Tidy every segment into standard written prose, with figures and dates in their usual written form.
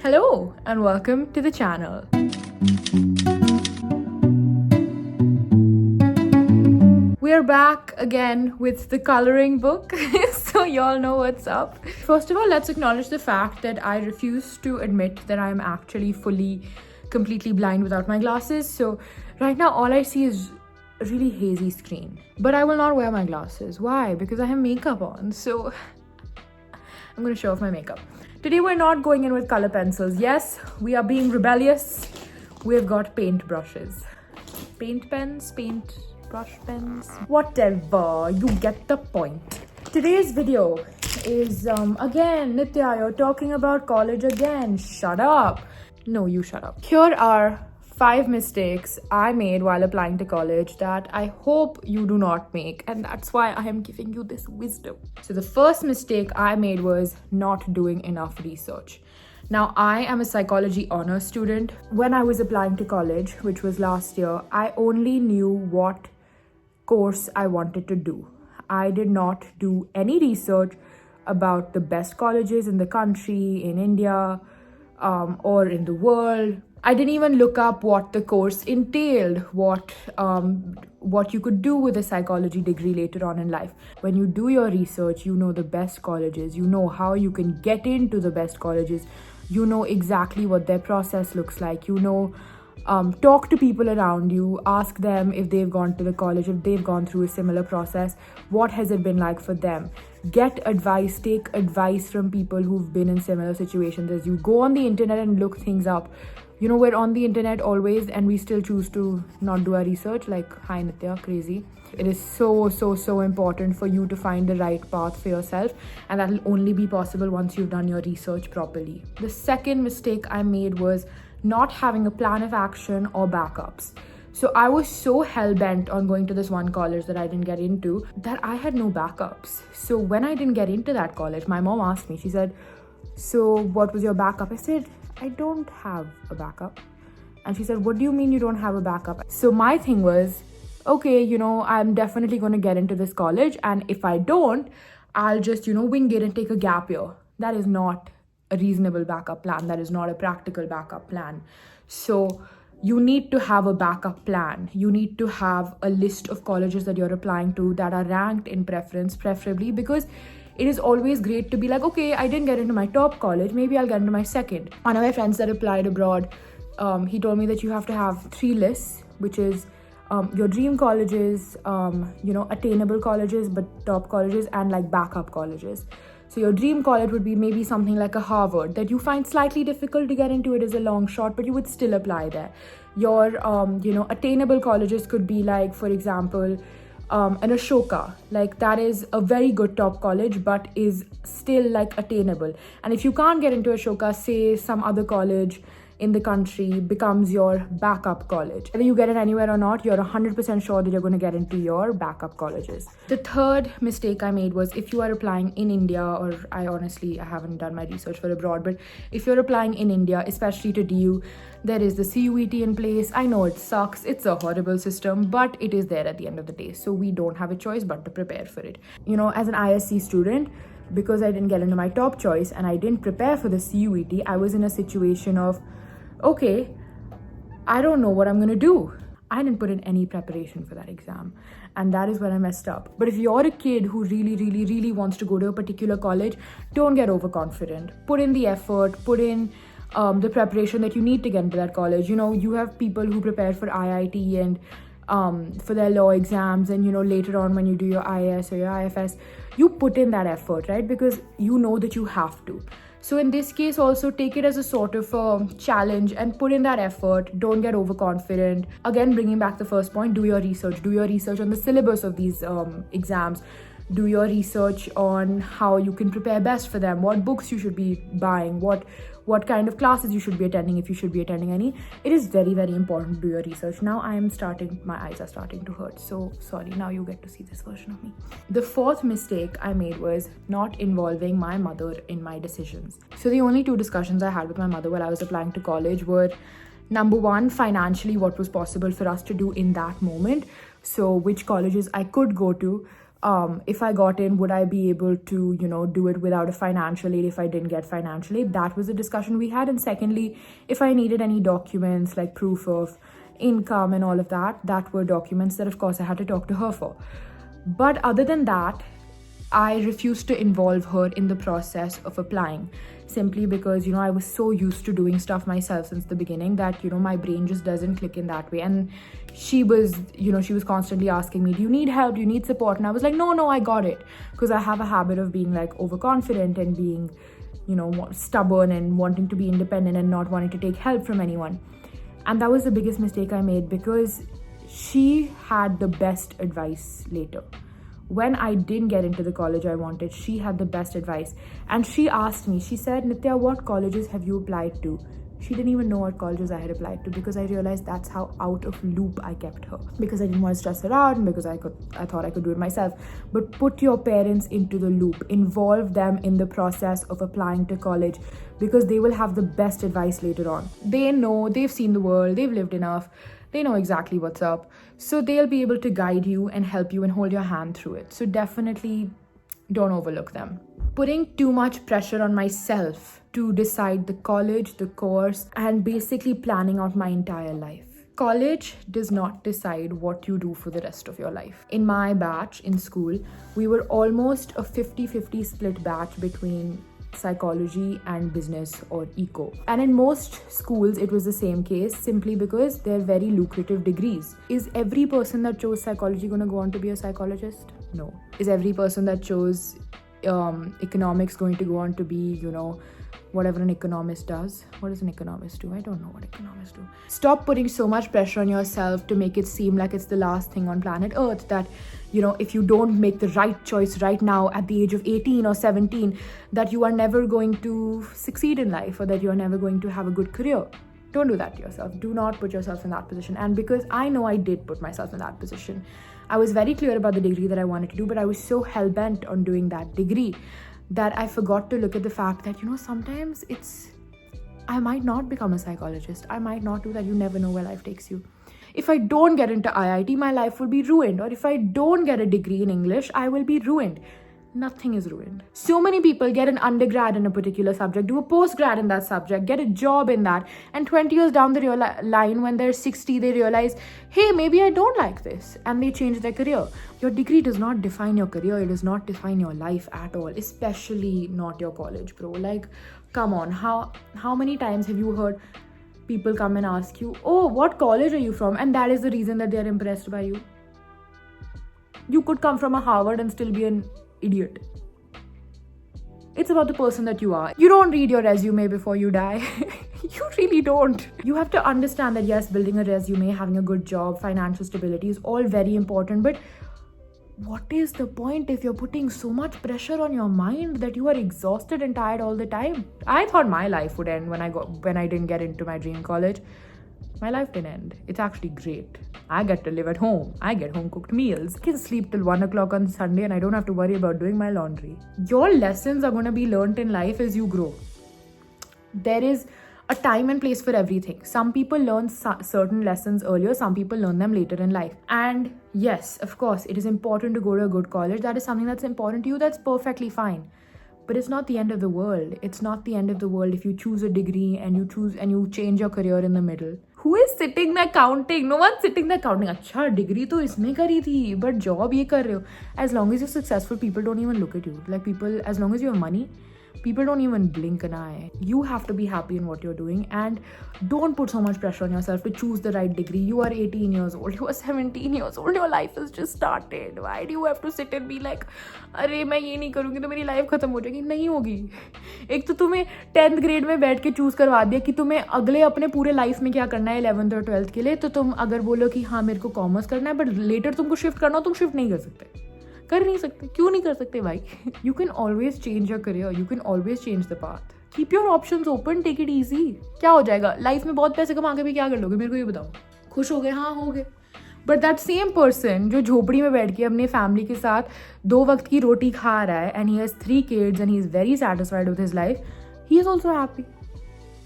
Hello and welcome to the channel. We're back again with the coloring book, so y'all know what's up. First of all, let's acknowledge the fact that I refuse to admit that I'm actually completely blind without my glasses. So right now all I see is a really hazy screen. But I will not wear my glasses. Why? Because I have makeup on. So I'm going to show off my makeup. Today we're not going in with color pencils. Yes, we are being rebellious. We've got paint brushes. Paint pens, paint brush pens, whatever, you get the point. Today's video is again, Nitya, you're talking about college again. Shut up. No, you shut up. Here are 5 mistakes I made while applying to college that I hope you do not make, and that's why I am giving you this wisdom. So the first mistake I made was not doing enough research. Now, I am a psychology honors student. When I was applying to college, which was last year, I only knew what course I wanted to do. I did not do any research about the best colleges in the country, in India, or in the world. I didn't even look up what the course entailed, what you could do with a psychology degree later on in life. When you do your research, you know the best colleges, you know how you can get into the best colleges, you know exactly what their process looks like, you know, talk to people around you, ask them if they've gone to the college, if they've gone through a similar process, what has it been like for them. Get advice, take advice from people who've been in similar situations as you. Go on the internet and look things up. You know, we're on the internet always and we still choose to not do our research. Like, hi Nitya, crazy. It is so important for you to find the right path for yourself, and that will only be possible once you've done your research properly. The second mistake I made was not having a plan of action or backups. So I was so hell-bent on going to this one college that I didn't get into that I had no backups. So when I didn't get into that college, my mom asked me, she said, so what was your backup? I said, I don't have a backup. And she said, what do you mean you don't have a backup? So my thing was, okay, you know, I'm definitely going to get into this college, and if I don't, I'll just, wing it and take a gap year. That is not a reasonable backup plan. That is not a practical backup plan. So you need to have a backup plan. You need to have a list of colleges that you're applying to that are ranked in preference, preferably, because it is always great to be like, okay, I didn't get into my top college, maybe I'll get into my second. One of my friends that applied abroad, he told me that you have to have 3 lists, which is your dream colleges, attainable colleges, but top colleges, and like backup colleges. So your dream college would be maybe something like a Harvard that you find slightly difficult to get into. It is a long shot, but you would still apply there. Your, attainable colleges could be like, for example, an Ashoka. Like, that is a very good top college, but is still like attainable. And if you can't get into Ashoka, say some other college in the country becomes your backup college. Whether you get it anywhere or not, you're 100% sure that you're going to get into your backup colleges. The third mistake I made was, if you are applying in India, or I haven't done my research for abroad, but if you're applying in India, especially to DU, there is the CUET in place. I know it sucks, it's a horrible system, but it is there at the end of the day. So we don't have a choice but to prepare for it. You know, as an ISC student, because I didn't get into my top choice and I didn't prepare for the CUET, I was in a situation of, okay, I don't know what I'm going to do. I didn't put in any preparation for that exam, and that is where I messed up. But if you're a kid who really wants to go to a particular college, don't get overconfident. Put in the effort, put in the preparation that you need to get into that college. You know, you have people who prepare for IIT and for their law exams, and later on when you do your IAS or your IFS, you put in that effort, right? Because you know that you have to. So in this case also, take it as a sort of a challenge and put in that effort. Don't get overconfident. Again, bringing back the first point, do your research. Do your research on the syllabus of these exams. Do your research on how you can prepare best for them, what books you should be buying, what kind of classes you should be attending, if you should be attending any. It is very important to do your research. Now my eyes are starting to hurt, so sorry, now you get to see this version of me. The fourth mistake I made was not involving my mother in my decisions. So the only 2 discussions I had with my mother while I was applying to college were, number 1, financially, what was possible for us to do in that moment. So which colleges I could go to If I got in, would I be able to, do it without a financial aid if I didn't get financial aid? That was a discussion we had. And secondly, if I needed any documents like proof of income and all of that, that were documents that, of course, I had to talk to her for. But other than that, I refused to involve her in the process of applying, simply because, I was so used to doing stuff myself since the beginning that, my brain just doesn't click in that way. And she was constantly asking me, do you need help? Do you need support? And I was like, no, I got it. Because I have a habit of being like overconfident and being, stubborn and wanting to be independent and not wanting to take help from anyone. And that was the biggest mistake I made, because she had the best advice later. When I didn't get into the college I wanted, she had the best advice. And she asked me, she said, Nitya, what colleges have you applied to? She didn't even know what colleges I had applied to, because I realized that's how out of loop I kept her. Because I didn't want to stress her out, and because I thought I could do it myself. But put your parents into the loop. Involve them in the process of applying to college, because they will have the best advice later on. They know, they've seen the world, they've lived enough. They know exactly what's up. So they'll be able to guide you and help you and hold your hand through it. So definitely don't overlook them. Putting too much pressure on myself to decide the college, the course, and basically planning out my entire life. College does not decide what you do for the rest of your life. In my batch in school, we were almost a 50-50 split batch between psychology and business or eco. And in most schools, it was the same case, simply because they're very lucrative degrees. Is every person that chose psychology going to go on to be a psychologist? No. Is every person that chose economics going to go on to be, whatever an economist does? What does an economist do? I don't know what economists do. Stop putting so much pressure on yourself to make it seem like it's the last thing on planet Earth, that if you don't make the right choice right now at the age of 18 or 17, that you are never going to succeed in life, or that you are never going to have a good career. Don't do that to yourself. Do not put yourself in that position. And because I know I did put myself in that position, I was very clear about the degree that I wanted to do, but I was so hell-bent on doing that degree that I forgot to look at the fact that, sometimes I might not become a psychologist. I might not do that. You never know where life takes you. If I don't get into IIT, my life will be ruined. Or if I don't get a degree in English, I will be ruined. Nothing is ruined. So many people get an undergrad in a particular subject, do a postgrad in that subject, get a job in that, and 20 years down the line, when they're 60, they realize, hey, maybe I don't like this, and they change their career. Your degree does not define your career. It does not define your life at all, especially not your college, bro. Like, come on, how many times have you heard people come and ask you, oh, what college are you from? And that is the reason that they're impressed by you. You could come from a Harvard and still be an idiot. It's about the person that you are. You don't read your resume before you die. You really don't. You have to understand that, yes, building a resume, having a good job, financial stability is all very important, but what is the point if you're putting so much pressure on your mind that you are exhausted and tired all the time? I thought my life would end when I didn't get into my dream college. My life didn't end. It's actually great. I get to live at home. I get home cooked meals. I can sleep till 1 o'clock on Sunday and I don't have to worry about doing my laundry. Your lessons are going to be learnt in life as you grow. There is a time and place for everything. Some people learn certain lessons earlier, some people learn them later in life. And yes, of course, it is important to go to a good college. That is something that's important to you. That's perfectly fine. But it's not the end of the world. It's not the end of the world if you choose a degree and you change your career in the middle. Who is sitting there counting? No one's sitting there counting. अच्छा degree तो इसमें करी थी, but job ये कर रहे हो. As long as you're successful, people don't even look at you. Like people, as long as you have money, people don't even blink an eye. You have to be happy in what you're doing, and don't put so much pressure on yourself to choose the right degree. You are 18 years old, you are 17 years old, your life has just started. Why do you have to sit and be like, अरे मैं ये नहीं करूँगी तो मेरी life खत्म हो जाएगी? नहीं होगी. एक तो तुम्हें 10th grade में बैठ के चूज करवा दिया कि तुम्हें अगले अपने पूरे लाइफ में क्या करना है 11th और 12th के लिए, तो तुम अगर बोलो कि हाँ मेरे को कॉमर्स करना है, बट लेटर तुमको शिफ्ट करना हो, तुम शिफ्ट नहीं कर सकते. कर नहीं सकते. क्यों नहीं कर सकते भाई? You can always change your career. You can always change the path. Keep your options open. Take it easy. क्या हो जाएगा? लाइफ में बहुत पैसे कमा के भी क्या कर लोगे? मेरे को ये बताओ. खुश हो गए? हाँ हो गए. But that same person जो झोपड़ी में बैठ के अपने फैमिली के साथ 2 वक्त की रोटी खा रहा है, and he has 3 kids and he is very satisfied with his life, he is also happy.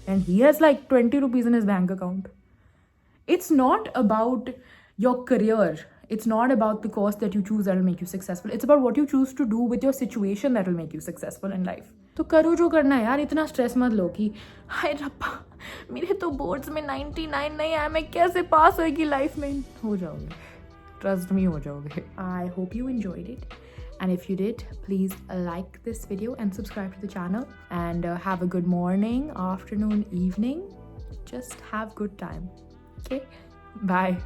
And he has like 20 rupees in his bank account. It's not about your career. It's not about the course that you choose that will make you successful. It's about what you choose to do with your situation that will make you successful in life. तो करो जो करना है यार, इतना stress मत लो कि हाय रब्बा मेरे तो बोर्ड्स में 99 नहीं आया, मैं कैसे पास होगी लाइफ में. हो जाओगे, ट्रस्ट मी, हो जाओगे. I hope you enjoyed it. And if you did, please like this video and subscribe to the channel. And have a good morning, afternoon, evening. Just have good time. Okay? Bye.